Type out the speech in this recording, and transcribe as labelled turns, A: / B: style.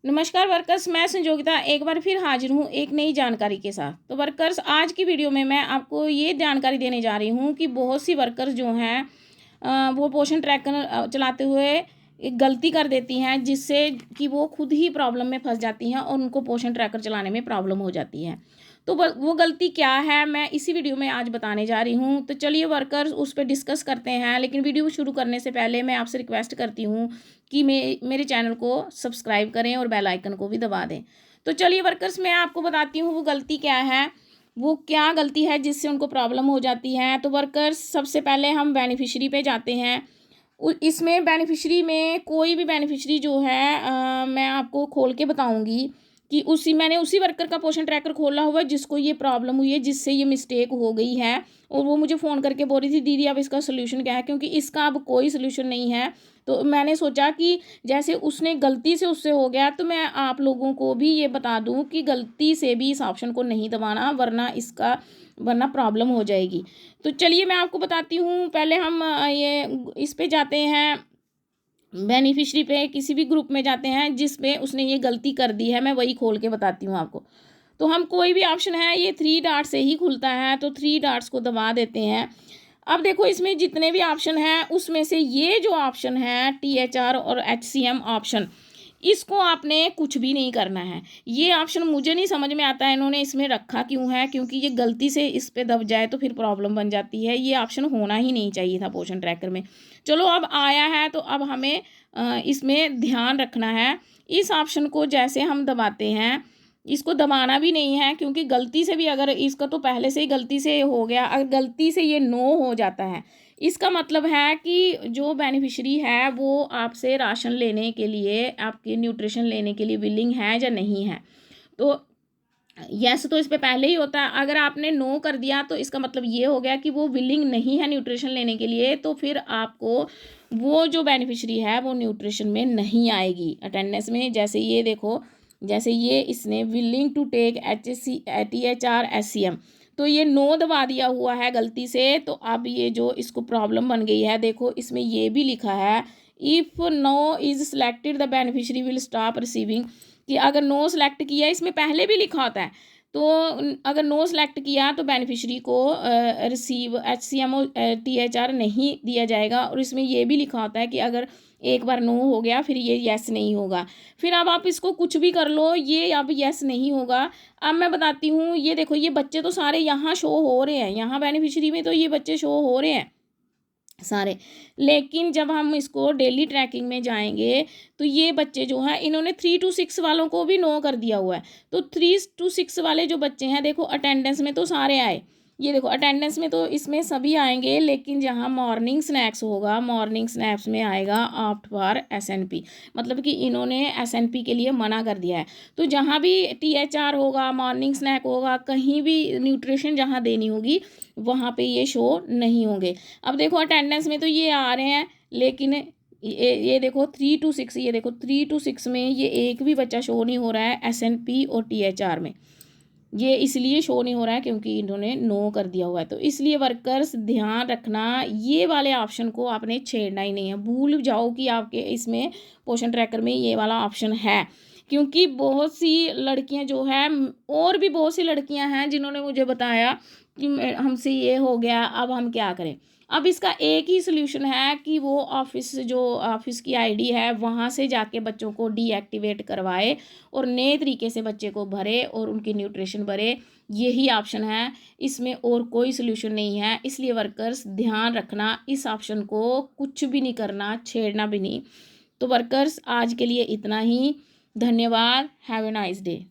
A: नमस्कार वर्कर्स, मैं संजोगिता एक बार फिर हाजिर हूँ एक नई जानकारी के साथ। तो वर्कर्स, आज की वीडियो में मैं आपको ये जानकारी देने जा रही हूँ कि बहुत सी वर्कर्स जो हैं वो पोषण ट्रैकर चलाते हुए एक गलती कर देती हैं, जिससे कि वो खुद ही प्रॉब्लम में फंस जाती हैं और उनको पोषण ट्रैकर चलाने में प्रॉब्लम हो जाती है। तो वो गलती क्या है, मैं इसी वीडियो में आज बताने जा रही हूँ। तो चलिए वर्कर्स, उस पर डिस्कस करते हैं। लेकिन वीडियो शुरू करने से पहले मैं आपसे रिक्वेस्ट करती हूँ कि मेरे चैनल को सब्सक्राइब करें और बेल आइकन को भी दबा दें। तो चलिए वर्कर्स, मैं आपको बताती हूँ वो गलती क्या है, वो क्या गलती है जिससे उनको प्रॉब्लम हो जाती है। तो वर्कर्स, सबसे पहले हम बेनिफिशरी पे जाते हैं। इसमें बेनिफिशरी में कोई भी बेनिफिशरी जो है मैं आपको खोल के बताऊंगी कि मैंने उसी वर्कर का पोषण ट्रैकर खोला हुआ है जिसको ये प्रॉब्लम हुई है, जिससे ये मिस्टेक हो गई है। और वो मुझे फ़ोन करके बोल रही थी, दीदी अब इसका सोल्यूशन क्या है, क्योंकि इसका अब कोई सोल्यूशन नहीं है। तो मैंने सोचा कि जैसे उसने गलती से उससे हो गया, तो मैं आप लोगों को भी ये बता दूं कि गलती से भी इस ऑप्शन को नहीं दबाना, वरना प्रॉब्लम हो जाएगी। तो चलिए मैं आपको बताती हूँ। पहले हम ये इस पे जाते हैं, बेनिफिशरी पे किसी भी ग्रुप में जाते हैं जिसमें उसने ये गलती कर दी है, मैं वही खोल के बताती हूँ आपको। तो हम कोई भी ऑप्शन है, ये 3 डॉट से ही खुलता है, तो 3 डॉट्स को दबा देते हैं। अब देखो, इसमें जितने भी ऑप्शन हैं उसमें से ये जो ऑप्शन है THR और HCM ऑप्शन, इसको आपने कुछ भी नहीं करना है। ये ऑप्शन मुझे नहीं समझ में आता है इन्होंने इसमें रखा क्यों है, क्योंकि ये गलती से इस पे दब जाए तो फिर प्रॉब्लम बन जाती है। ये ऑप्शन होना ही नहीं चाहिए था पोषण ट्रैकर में। चलो अब आया है, तो अब हमें इसमें ध्यान रखना है। इस ऑप्शन को जैसे हम दबाते हैं, इसको दबाना भी नहीं है, क्योंकि गलती से भी अगर इसका तो पहले से ही गलती से हो गया, अगर गलती से ये नो हो जाता है, इसका मतलब है कि जो बेनिफिशरी है वो आपसे राशन लेने के लिए, आपके न्यूट्रिशन लेने के लिए विलिंग है या नहीं है। तो यस तो इस पे पहले ही होता है। अगर आपने नो कर दिया तो इसका मतलब ये हो गया कि वो विलिंग नहीं है न्यूट्रिशन लेने के लिए, तो फिर आपको वो जो बेनिफिशरी है वो न्यूट्रिशन में नहीं आएगी अटेंडेंस में। जैसे ये देखो, जैसे ये इसने willing to take THR SCM, तो ये नो दबा दिया हुआ है गलती से। तो अब ये जो इसको प्रॉब्लम बन गई है, देखो इसमें ये भी लिखा है, if no is selected the beneficiary will stop receiving, कि अगर नो सेलेक्ट किया, इसमें पहले भी लिखा होता है। तो अगर नो सेलेक्ट किया तो बेनिफिशरी को रिसीव HCM और THR नहीं दिया जाएगा। और इसमें ये भी लिखा होता है कि अगर एक बार नो हो गया फिर ये येस नहीं होगा। फिर अब आप इसको कुछ भी कर लो, ये अब येस नहीं होगा। अब मैं बताती हूँ, ये देखो, ये बच्चे तो सारे यहाँ शो हो रहे हैं, यहाँ बेनिफिशरी में तो ये बच्चे शो हो रहे हैं सारे। लेकिन जब हम इसको डेली ट्रैकिंग में जाएंगे तो ये बच्चे जो हैं, इन्होंने 3 to 6 वालों को भी नो कर दिया हुआ है। तो 3 to 6 वाले जो बच्चे हैं, देखो अटेंडेंस में तो सारे आए, ये देखो अटेंडेंस में तो इसमें सभी आएंगे, लेकिन जहाँ मॉर्निंग स्नैक्स होगा, मॉर्निंग स्नैक्स में आएगा ऑप्ट फॉर SNP, मतलब कि इन्होंने SNP के लिए मना कर दिया है। तो जहाँ भी THR होगा, मॉर्निंग स्नैक होगा, कहीं भी न्यूट्रिशन जहाँ देनी होगी वहाँ पे ये शो नहीं होंगे। अब देखो अटेंडेंस में तो ये आ रहे हैं, लेकिन ये देखो 3 to 6, ये देखो 3 to 6 में ये एक भी बच्चा शो नहीं हो रहा है SNP और THR में। ये इसलिए शो नहीं हो रहा है क्योंकि इन्होंने नो कर दिया हुआ है। तो इसलिए वर्कर्स ध्यान रखना, ये वाले ऑप्शन को आपने छेड़ना ही नहीं है। भूल जाओ कि आपके इसमें पोषण ट्रैकर में ये वाला ऑप्शन है, क्योंकि बहुत सी लड़कियां जो है, और भी बहुत सी लड़कियां हैं जिन्होंने मुझे बताया कि हमसे ये हो गया, अब हम क्या करें। अब इसका एक ही सोल्यूशन है कि वो ऑफिस की ID है वहाँ से जाके बच्चों को डीएक्टिवेट करवाए और नए तरीके से बच्चे को भरे और उनकी न्यूट्रिशन भरे। यही ऑप्शन है, इसमें और कोई सोल्यूशन नहीं है। इसलिए वर्कर्स ध्यान रखना, इस ऑप्शन को कुछ भी नहीं करना, छेड़ना भी नहीं। तो वर्कर्स, आज के लिए इतना ही। धन्यवाद। Have a nice day.